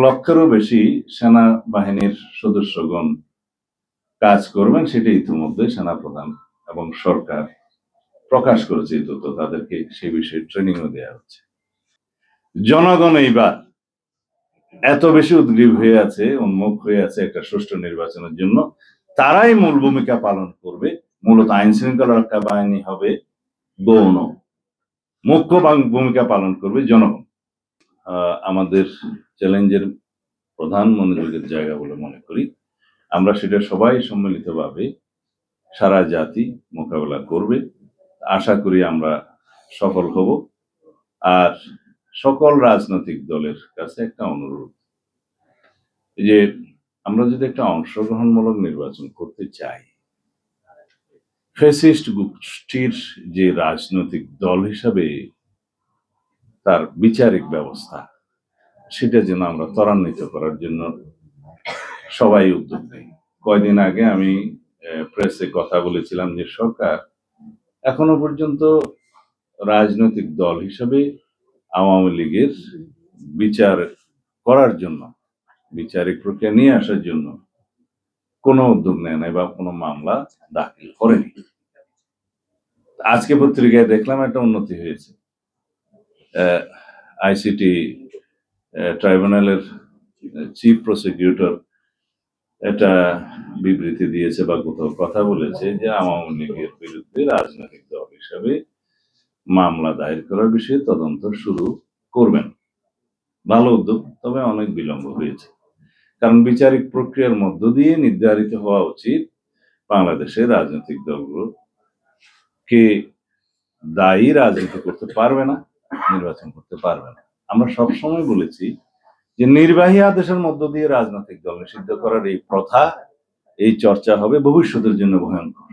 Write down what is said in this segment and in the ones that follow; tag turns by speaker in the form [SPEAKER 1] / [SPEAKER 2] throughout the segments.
[SPEAKER 1] লক্ষেরও বেশি সেনাবাহিনীর সদস্যগণ কাজ করবেন, সেটা ইতিমধ্যে সেনাপ্রধান এবং সরকার প্রকাশ করেছে এই তথ্য। তাদেরকে সেই বিষয়ে ট্রেনিংও দেওয়া হচ্ছে। জনগণ এইবার এত বেশি উদ্গ্রীব হয়ে আছে, উন্মুখ হয়ে আছে একটা সুষ্ঠু নির্বাচনের জন্য। তারাই মূল ভূমিকা পালন করবে। মূলত আইন শৃঙ্খলা রক্ষা বাহিনী হবে গৌণ, মুখ্য ভূমিকা পালন করবে জনগণ। আমাদের চ্যালেঞ্জের প্রধান মনোযোগের জায়গা বলে মনে করি। আমরা সেটা সবাই সম্মিলিতভাবে সারা জাতি মোকাবেলা করবে। আশা করি আমরা সফল হব। আর সকল রাজনৈতিক দলের কাছে একটা অনুরোধ, যে আমরা যদি একটা অংশগ্রহণমূলক নির্বাচন করতে চাই, ফ্যাসিস্ট গোষ্ঠীর যে রাজনৈতিক দল হিসাবে তার বিচারিক ব্যবস্থা, সেটা যেন আমরা ত্বরান্বিত করার জন্য সবাই উদ্যোগ নেই। কয়দিন আগে আমি প্রেসে কথা বলেছিলাম যে সরকার এখনো পর্যন্ত রাজনৈতিক দল হিসেবে আওয়ামী লীগের বিচার করার জন্য, বিচারিক প্রক্রিয়া নিয়ে আসার জন্য কোনো উদ্যোগ নেয় নাই বা কোনো মামলা দাখিল করেনি। আজকে পত্রিকায় দেখলাম একটা উন্নতি হয়েছে। আইসিটি ট্রাইব্যুনালের চিফ প্রসিকিউটর এটা বিবৃতি দিয়েছে বা কোথাও কথা বলেছে যে আওয়ামী লীগের বিরুদ্ধে রাজনৈতিক দল হিসাবে মামলা দায়ের করার বিষয়ে তদন্ত শুরু করবেন। ভালো উদ্যোগ, তবে অনেক বিলম্ব হয়েছে। কারণ বিচারিক প্রক্রিয়ার মধ্য দিয়ে নির্ধারিত হওয়া উচিত বাংলাদেশের রাজনৈতিক দলগুলো কে দায়ী রাজনীতি করতে পারবে না, নির্বাচন করতে পারবে না। আমরা সবসময় বলেছি যে নির্বাহী আদেশের মধ্য দিয়ে রাজনৈতিক দল নিষিদ্ধ করার এই প্রথা, এই চর্চা হবে ভবিষ্যতের জন্য ভয়ঙ্কর।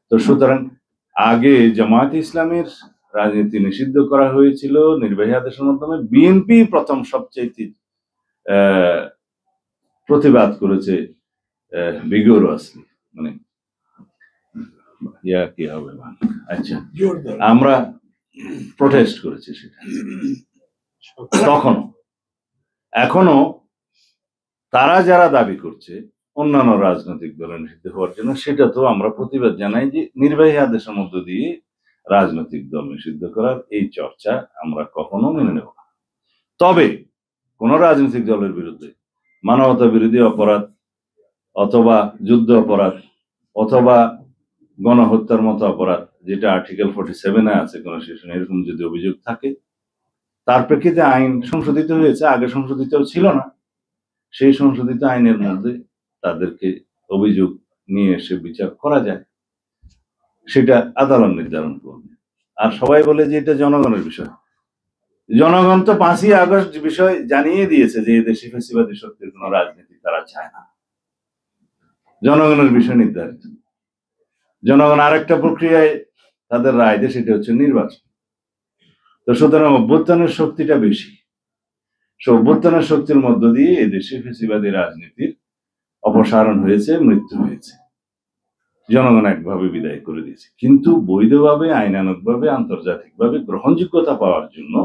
[SPEAKER 1] তো সুতরাং আগে জামায়াতে ইসলামের রাজনীতি নিষিদ্ধ করা হয়েছিল নির্বাহী আদেশের মাধ্যমে। বিএনপি প্রথম সবচেয়ে প্রতিবাদ করেছে ভিগোরাসলি, মানে কি হবে, আচ্ছা, আমরা প্রোটেস্ট করেছি সেটা তখন। এখনো তারা যারা দাবি করছে অন্যান্য রাজনৈতিক দলের নিষিদ্ধ হওয়ার জন্য, সেটা তো আমরা প্রতিবাদ জানাই যে নির্বাহী আদেশের মধ্য দিয়ে রাজনৈতিক দল নিষিদ্ধ করার এই চর্চা আমরা কখনো মেনে নেব না। তবে কোন রাজনৈতিক দলের বিরুদ্ধে মানবতা বিরোধী অপরাধ অথবা যুদ্ধ অপরাধ অথবা গণহত্যার মতো অপরাধ, যেটা আর্টিকেল 47-এ আছে কনস্টিটিউশন, এরকম যদি অভিযোগ থাকে, তার প্রেক্ষিতে আইন সংশোধিত হয়েছে, আগে সংশোধিত ছিল না। সেই সংশোধিত আইনের মধ্যে তাদেরকে অভিযোগ নিয়ে এসে বিচার করা যায়, সেটা আদালত নির্ধারণ করবে। আর সবাই বলে যে এটা জনগণের বিষয়। জনগণ তো 5ই আগস্ট বিষয় জানিয়ে দিয়েছে যে দেশে ফ্যাসিবাদী শক্তির কোন রাজনীতি তারা চায় না। জনগণের বিষয় নির্ধারিত। জনগণ আরেকটা প্রক্রিয়ায় তাদের রায় দেয়, সেটা হচ্ছে নির্বাচন। তো সুতরাং অভ্যুত্থানের শক্তিটা বেশি। অভ্যুত্থানের শক্তির মধ্য দিয়ে এই দেশে ফ্যাসিবাদী রাজনীতির অপসারণ হয়েছে, মৃত্যু হয়েছে। জনগণ একভাবে বিদায় করে দিয়েছে। কিন্তু বৈধভাবে, আইনানুগভাবে, আন্তর্জাতিকভাবে গ্রহণযোগ্যতা পাওয়ার জন্য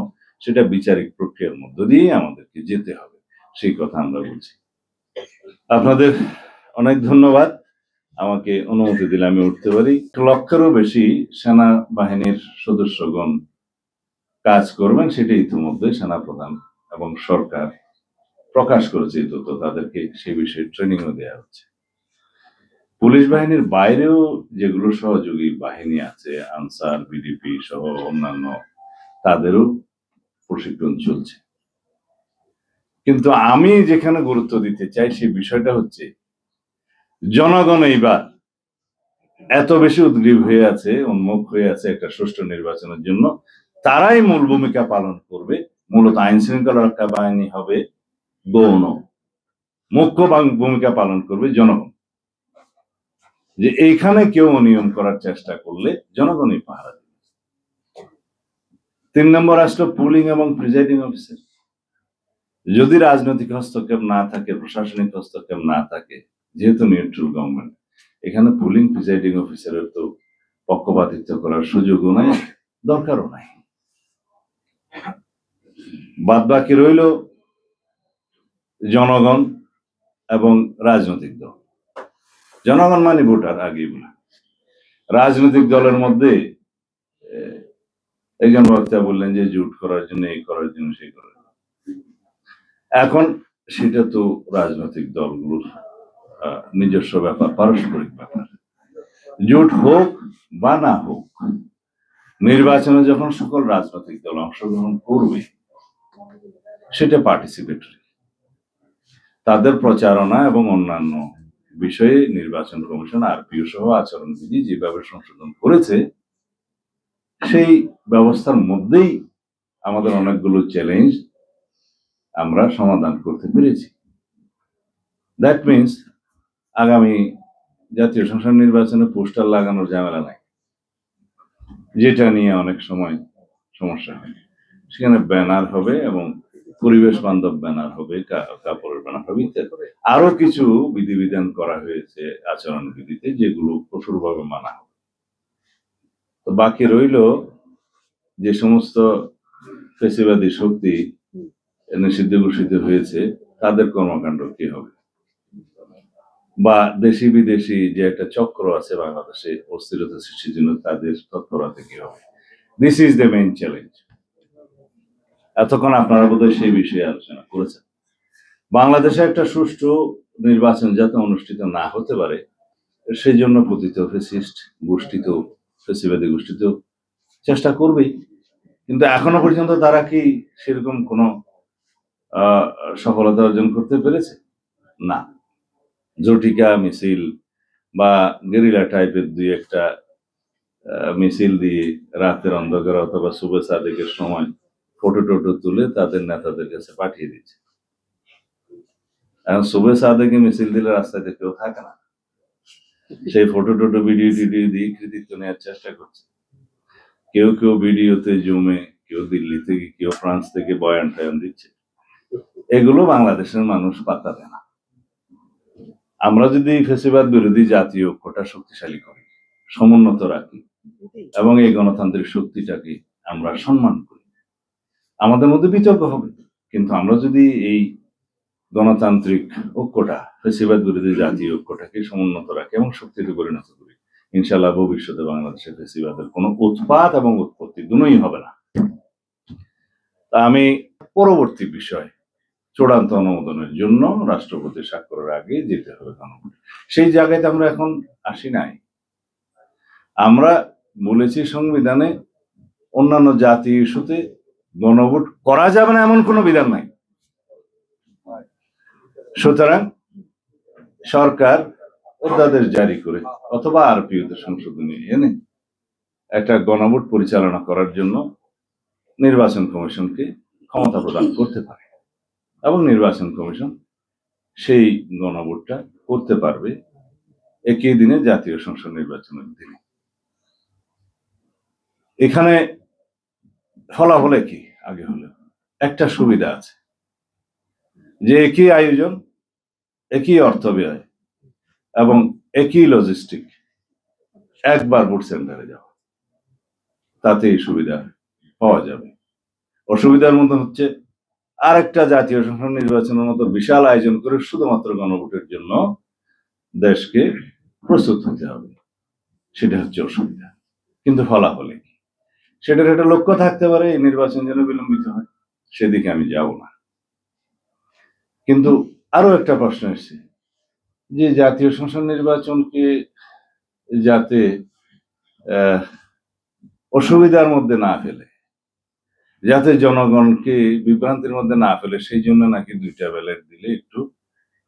[SPEAKER 1] সেটা বিচারিক প্রক্রিয়ার মধ্য দিয়ে আমাদেরকে যেতে হবে, সেই কথা আমরা বলছি। আপনাদের অনেক ধন্যবাদ, আমাকে অনুমতি দিলে আমি উঠতে পারি। 1 লক্ষেরও বেশি সেনাবাহিনীর সদস্যগণ কাজ করবেন, সেটা ইতিমধ্যে সেনাপ্রধান এবং সরকার প্রকাশ করেছে এই তথ্য। তাদেরকে সেই বিষয়ে ট্রেনিংও দেওয়া হচ্ছে। পুলিশ বাহিনীর বাইরেও যেগুলো সহযোগী বাহিনী আছে, আনসার, বিডিপি সহ অন্যান্য, তাদেরও প্রশিক্ষণ চলছে। কিন্তু আমি যেখানে গুরুত্ব দিতে চাই সেই বিষয়টা হচ্ছে জনগণ এইবার এত বেশি উদ্গ্রীব হয়ে আছে, উন্মুখ হয়ে আছে একটা সুষ্ঠু নির্বাচনের জন্য। তারাই মূল ভূমিকা পালন করবে। মূলত আইন শৃঙ্খলা রক্ষা বাহিনী হবে গৌণ, মুখ্য ভূমিকা পালন করবে জনগণ। যে এইখানে কেউ অনিয়ম করার চেষ্টা করলে জনগণই পাহারা দেবে। 3 নম্বর আসলো পুলিং এবং প্রিজাইডিং অফিসার। যদি রাজনৈতিক হস্তক্ষেপ না থাকে, প্রশাসনিক হস্তক্ষেপ না থাকে, যেহেতু নিউট্রাল গভর্নমেন্ট, এখানে পুলিং প্রিজাইডিং অফিসারের তো পক্ষপাতিত্ব করার সুযোগও নাই, দরকারও নাই। বাদ বাকি রইল জনগণ এবং রাজনৈতিক দল। জনগণ মানে ভোটার, আগেই বলা। রাজনৈতিক দলের মধ্যে একজন বক্তা বললেন যে জোট করার জন্য, এই করার জন্য, সেই করার জন্য। এখন সেটা তো রাজনৈতিক দলগুলোর নিজস্ব ব্যাপার, পারস্পরিক ব্যাপার। জোট হোক বা না হোক, নির্বাচনে যখন সকল রাজনৈতিক দল অংশগ্রহণ করবে, সেটা পার্টিসিপেটরি। তাদের প্রচারণা এবং অন্যান্য বিষয়ে নির্বাচন কমিশন আরপিও সহ আচরণবিধি যেভাবে সংশোধন করেছে, সেই ব্যবস্থার মধ্যেই আমাদের অনেকগুলো চ্যালেঞ্জ আমরা সমাধান করতে পেরেছি। দ্যাট মিনস আগামী জাতীয় সংসদ নির্বাচনে পোস্টার লাগানোর ঝামেলা নাই, যেটা নিয়ে অনেক সময় সমস্যা হয়। সেখানে ব্যানার হবে এবং পরিবেশ বান্ধব ব্যানার হবে, কাপড়ের ব্যানার হবে ইত্যাদি। আরো কিছু বিধিবিধান করা হয়েছে আচরণ বিধিতে, যেগুলো কঠোরভাবে মানা হবে। তো বাকি রইল যে সমস্ত ফেসিবাদী শক্তি নিষিদ্ধ ঘোষিত হয়েছে, তাদের কর্মকাণ্ড কি হবে, বা দেশি বিদেশি যে একটা চক্র আছে বাংলাদেশে অস্থিরতা সৃষ্টির জন্য, তাদের তৎপরতা কি হবে। This is the main challenge. এতক্ষণ আপনারা বোধহয় সেই বিষয়ে আলোচনা করেছেন। বাংলাদেশে একটা সুষ্ঠু নির্বাচন যাতে অনুষ্ঠিত না হতে পারে, সেই জন্য পতিত ফেসিস্ট গোষ্ঠী তো, ফেসিবাদী গোষ্ঠী তো চেষ্টা করবেই। কিন্তু এখনো পর্যন্ত তারা কি সেরকম কোনো সফলতা অর্জন করতে পেরেছে? না। জটিকা মিছিল বা গেরিলা টাইপের দুই একটা মিছিল দিয়ে রাতের অন্ধকার অথবা শুভে সাদেকের সময় ফটো টোটো তুলে তাদের নেতাদের কাছে পাঠিয়ে দিচ্ছে। এখন শুভে সাদেকে মিছিল দিলে রাস্তাতে কেউ থাকে না, সেই ফটো টোটো ভিডিও টিডিও দিয়ে কৃতিত্ব নেওয়ার চেষ্টা করছে। কেউ কেউ ভিডিওতে জমে, কেউ দিল্লি থেকে, কেউ ফ্রান্স থেকে বয়ান টয়ান দিচ্ছে। এগুলো বাংলাদেশের মানুষ পাত্তা দেয় না। আমরা যদি ফেসিবাদ বিরোধী জাতীয় ঐক্যটা শক্তিশালী করি, সমুন্নত রাখি এবং এই গণতান্ত্রিক শক্তিটাকে আমরা সম্মান করি, আমাদের মধ্যে বিতর্ক হবে। কিন্তু আমরা যদি এই গণতান্ত্রিক ঐক্যটা, ফেসিবাদ বিরোধী জাতীয় ঐক্যটাকে সমুন্নত রাখি এবং শক্তিতে পরিণত করি, ইনশাআল্লাহ ভবিষ্যতে বাংলাদেশে ফেসিবাদের কোনো উৎপাত এবং উৎপত্তি দুটোই হবে না। তা আমি পরবর্তী বিষয় চূড়ান্ত অনুমোদনের জন্য রাষ্ট্রপতি স্বাক্ষরের আগে যেতে হবে গণভোট, সেই জায়গায় আমরা এখন আসি নাই। আমরা বলেছি সংবিধানে অন্যান্য জাতীয় ইস্যুতে গণভোট করা যাবে না এমন কোনো বিধান নাই। সুতরাং সরকার অধ্যাদেশ জারি করে অথবা আরপিওতে সংশোধনী এনে একটা গণভোট পরিচালনা করার জন্য নির্বাচন কমিশনকে ক্ষমতা প্রদান করতে পারে এবং নির্বাচন কমিশন সেই গণভোটটা করতে পারবে একই দিনে জাতীয় সংসদ নির্বাচনের দিনে। এখানে ফলাফল কি আগে হলো একটা সুবিধা আছে যে একই আয়োজন, একই অর্থ ব্যয় এবং একই লজিস্টিক, একবার ভোট সেন্টারে যাওয়া, তাতে এই সুবিধা পাওয়া যাবে। অসুবিধার মধ্যে হচ্ছে আরেকটা জাতীয় সংসদ নির্বাচনের মতো বিশাল আয়োজন করে শুধুমাত্র গণভোটের জন্য দেশকে প্রস্তুত হতে হবে, সেটা হচ্ছে অসুবিধা। কিন্তু ফলাফলে কি, সেটার একটা লক্ষ্য থাকতে পারে এই নির্বাচন যেন বিলম্বিত হয়, সেদিকে আমি যাব না। কিন্তু আরো একটা প্রশ্ন এসছে যে জাতীয় সংসদ নির্বাচনকে যাতে অসুবিধার মধ্যে না ফেলে, যাতে জনগণকে বিভ্রান্তির মধ্যে না ফেলে, সেই জন্য নাকি দুইটা ব্যালট দিলে একটু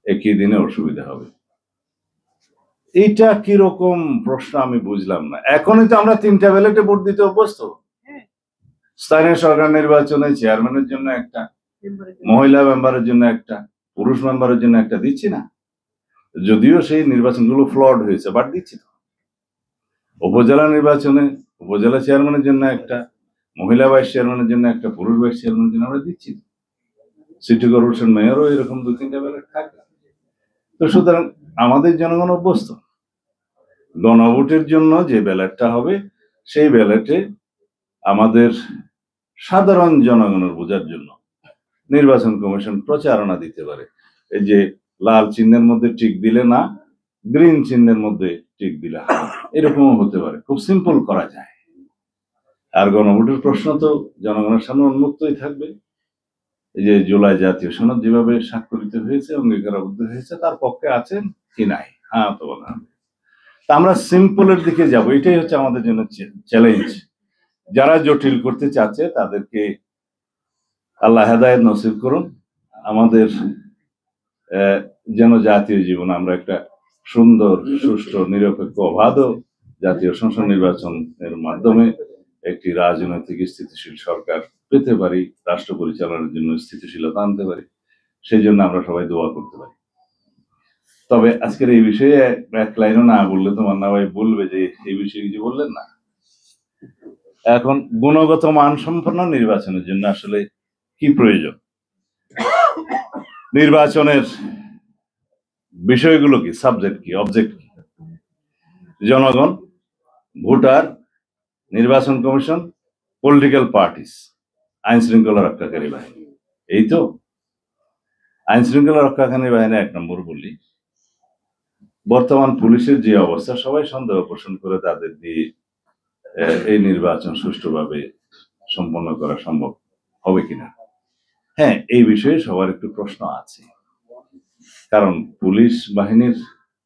[SPEAKER 1] একই দিনে অসুবিধা হবে। এইটা কিরকম প্রশ্ন আমি বুঝলাম না। এখনই তো আমরা তিনটা ব্যালটে ভোট দিতে অভ্যস্ত। স্থানীয় সরকার নির্বাচনে চেয়ারম্যানের জন্য একটা, মহিলা মেম্বারের জন্য একটা, পুরুষ মেম্বারের জন্য একটা দিচ্ছি না? যদিও সেই নির্বাচনগুলো ফ্লড হয়েছে, বাট দিচ্ছি তো। উপজেলা নির্বাচনে উপজেলা চেয়ারম্যানের জন্য একটা, মহিলা ভাইস চেয়ারম্যানের জন্য একটা, পুরুষ ভাইস চেয়ারম্যানের জন্য আমরা দিচ্ছি। সিটি কর্পোরেশন মেয়রও এরকম 2-3টা ব্যালট থাকে। তো সুতরাং আমাদের জনগণ অভ্যস্ত। গণভোটের জন্য যে ব্যালটটা হবে, সেই ব্যালটে আমাদের সাধারণ জনগণের বোঝার জন্য নির্বাচন কমিশন প্রচারণা দিতে পারে, এই যে লাল চিহ্নের মধ্যে টিক দিলে না, গ্রিন চিহ্নের মধ্যে টিক দিলে হ্যাঁ, এরকমও হতে পারে, খুব সিম্পল করা যায়। আর গণভোটের প্রশ্ন তো জনগণের সামনে উন্মুক্তই থাকবে। এই যে জুলাই জাতীয় সনদ যেভাবে স্বাক্ষরিত হয়েছে, অঙ্গীকারাবদ্ধ হয়েছে, তার পক্ষে আছেন কি নাই, হ্যাঁ অথবা না। আমরা সিম্পলের দিকে যাব, এটাই হচ্ছে আমাদের জন্য চ্যালেঞ্জ। যারা জটিল করতে চাচ্ছে তাদেরকে আল্লাহ হেদায়েত নসিব করুন। আমাদের যেন জাতীয় জীবন আমরা একটা সুন্দর, সুষ্ঠু, নিরপেক্ষ, অবাধ জাতীয় সংসদ নির্বাচনের মাধ্যমে একটি রাজনৈতিক স্থিতিশীল সরকার পেতে পারি, রাষ্ট্র পরিচালনার জন্য স্থিতিশীলতা আনতে পারি, সেই জন্য আমরা সবাই দোয়া করতে পারি। তবে আজকের এই বিষয়ে এক লাইনও না বললে তো মান্না ভাই বলবে যে এই বিষয়ে কিছু বললেন না। এখন গুণগত মানসম্পন্ন নির্বাচনের জন্য আসলে কি প্রয়োজন, নির্বাচনের বিষয়গুলো কি, সাবজেক্ট কি, অবজেক্ট কি? জনগণ, ভোটার, নির্বাচন কমিশন, পলিটিক্যাল পার্টিস, আইন শৃঙ্খলা রক্ষাকারী বাহিনী, এই তো। আইন শৃঙ্খলা রক্ষাকারী বাহিনী এক নম্বর বলি, বর্তমান পুলিশের যে অবস্থা, সবাই সন্দেহ পোষণ করে তাদের দিয়ে এই নির্বাচন সুষ্ঠুভাবে সম্পন্ন করা সম্ভব হবে কিনা। হ্যাঁ, এই বিষয়ে সবার একটু প্রশ্ন আছে, কারণ পুলিশ বাহিনীর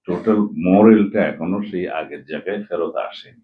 [SPEAKER 1] টোটাল মোরালটা এখনো সেই আগের জায়গায় ফেরত আসেনি।